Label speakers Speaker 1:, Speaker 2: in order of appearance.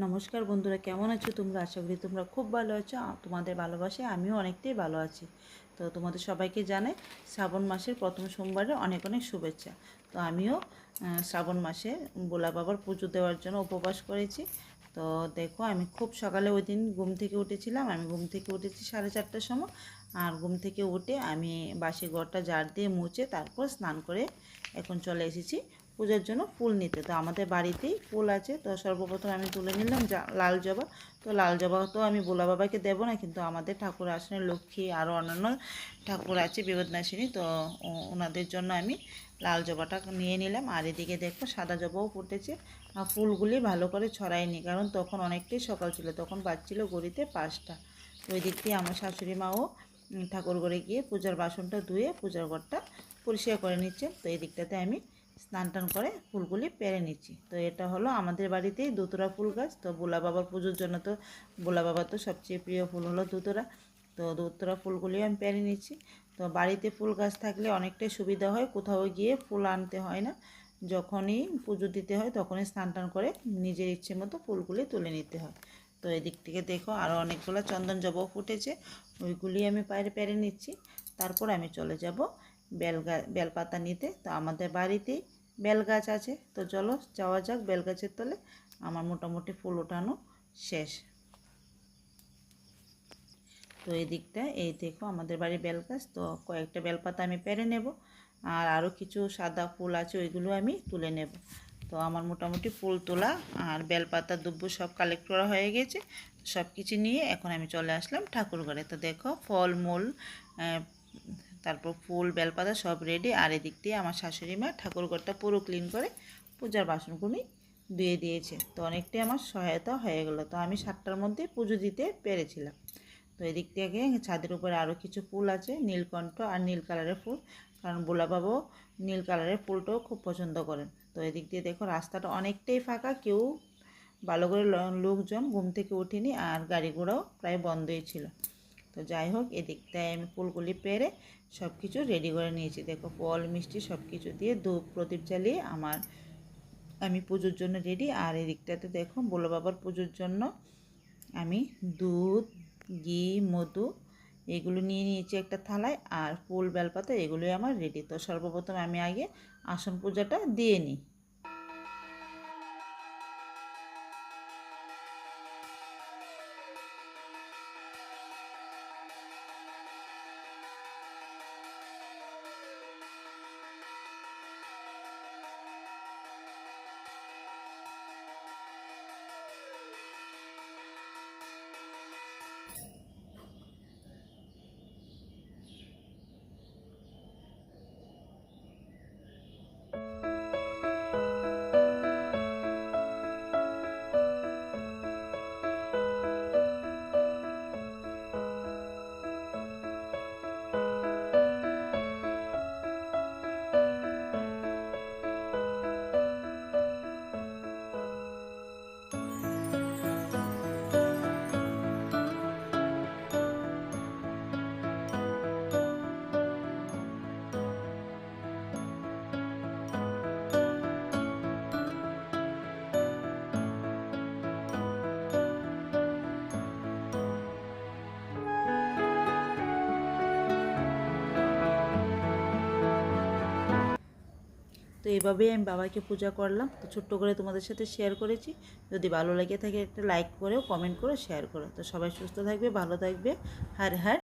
Speaker 1: নমস্কার বন্ধুরা, কেমন আছো তোমরা? আশা করি তোমরা খুব ভালো আছো। তোমাদের ভালোবাসায় আমিও অনেকটাই ভালো আছি। তো তোমাদের সবাইকে জানাই শ্রাবণ মাসের প্রথম সোমবারে অনেক অনেক শুভেচ্ছা। তো আমিও শ্রাবণ মাসে ভোলা বাবার পুজো দেওয়ার জন্য উপবাস করেছি। তো দেখো, আমি খুব সকালে ওই দিন ঘুম থেকে উঠেছিলাম। আমি ঘুম থেকে উঠেছি 4:30টার সময়। আর ঘুম থেকে উঠে আমি বাসি ঘরটা ঝাড় দিয়ে মুছে তারপর স্নান করে এখন চলে এসেছি পূজার জন্য ফুল নিতে। তো আমাদের বাড়িতেই ফুল আছে। তো সর্বপ্রথম আমি তুলে নিলাম লাল জবা। তো লাল জবা তো আমি ভোলা বাবাকে দেবো না, কিন্তু আমাদের ঠাকুর আসনের লক্ষ্মী আরও অন্যান্য ঠাকুর আছে বিপদনাশিনী, তো ওনাদের জন্য আমি লাল জবাটা নিয়ে নিলাম। আর এদিকে দেখো সাদা জবাও ফুটেছে। আর ফুলগুলি ভালো করে ছড়াইনি, কারণ তখন অনেকটাই সকাল ছিল, তখন বাজছিল ঘড়িতে 5টা। তো ওই দিক দিয়ে আমার শাশুড়ি মাও ঠাকুর ঘরে গিয়ে পূজার বাসনটা ধুয়ে পূজার ঘরটা পরিষ্কার করে নিচ্ছে। তো এই দিকটাতে আমি স্নান টান করে ফুলগুলি পেরে নিচ্ছি। তো এটা হলো আমাদের বাড়িতেই দুতরা ফুল গাছ। তো ভোলা বাবার পুজোর জন্য তো ভোলা বাবার তো সবচেয়ে প্রিয় ফুল হলো দুতরা। তো দুতরা ফুলগুলি আমি পেরে নিচ্ছি। তো বাড়িতে ফুল গাছ থাকলে অনেকটাই সুবিধা হয়, কোথাও গিয়ে ফুল আনতে হয় না। যখনই পুজো দিতে হয় তখনই স্নান টান করে নিজের ইচ্ছে মতো ফুলগুলি তুলে নিতে হয়। তো এদিক থেকে দেখো আরও অনেকগুলো চন্দন জবাও ফুটেছে, ওইগুলি আমি পেরে নিচ্ছি। তারপর আমি চলে যাব বেলপাতা নিতে। তো আমাদের বাড়িতেই বেল গাছ আছে। তো চলো যাওয়া যাক বেল গাছের তলে। আমার মোটামুটি ফুল ওঠানো শেষ। তো এই দিকটা এই দেখো আমাদের বাড়ি বেল গাছ। তো কয়েকটা বেলপাতা আমি পেরে নেব, আর আরও কিছু সাদা ফুল আছে ওইগুলো আমি তুলে নেব। তো আমার মোটামুটি ফুল তোলা আর বেলপাতা দুব্বু সব কালেক্ট করা হয়ে গেছে। সব কিছু নিয়ে এখন আমি চলে আসলাম ঠাকুর ঘরে। তো দেখো ফলমূল, তারপর ফুল বেলপাতা সব রেডি। আর এদিক দিয়ে আমার শাশুড়ি মা ঠাকুর ঘরটা পুরো ক্লিন করে পূজার বাসনগুলি ধুয়ে দিয়েছে। তো অনেকটাই আমার সহায়তা হয়ে গেল। তো আমি 7টার মধ্যে পুজো দিতে পেরেছিলাম। তো এদিক থেকে ছাদের উপরে আরও কিছু ফুল আছে, নীলকণ্ঠ আর নীল কালারের ফুল, কারণ ভোলা বাবাও নীল কালারের ফুলটাও খুব পছন্দ করেন। তো এদিক দিয়ে দেখো রাস্তাটা অনেকটাই ফাঁকা, কেউ ভালো করে লোকজন ঘুম থেকে ওঠেনি, আর গাড়ি ঘোড়াও প্রায় বন্ধই ছিল। তো যাই হোক, এদিকটায় আমি ফুলগুলি পেরে সব কিছু রেডি করে নিয়েছি। দেখো ফল মিষ্টি সব কিছু দিয়ে ধূপ প্রদীপ জ্বালিয়ে আমি পুজোর জন্য রেডি। আর এদিকটাতে দেখো ভোলা বাবার পুজোর জন্য আমি দুধ, ঘি, মধু এগুলো নিয়ে নিয়েছি একটা থালায়, আর ফুল বেলপাতা এগুলোই আমার রেডি। তো সর্বপ্রথম আমি আগে আসন পূজাটা দিয়ে নিই। তো এইভাবেই আমি বাবাকে পূজা করলাম। তো ছোট্ট করে তোমাদের সাথে শেয়ার করেছি। যদি ভালো লেগে থাকে একটা লাইক করেও কমেন্ট করে শেয়ার করো। তো সবাই সুস্থ থাকবে, ভালো থাকবে। হর হর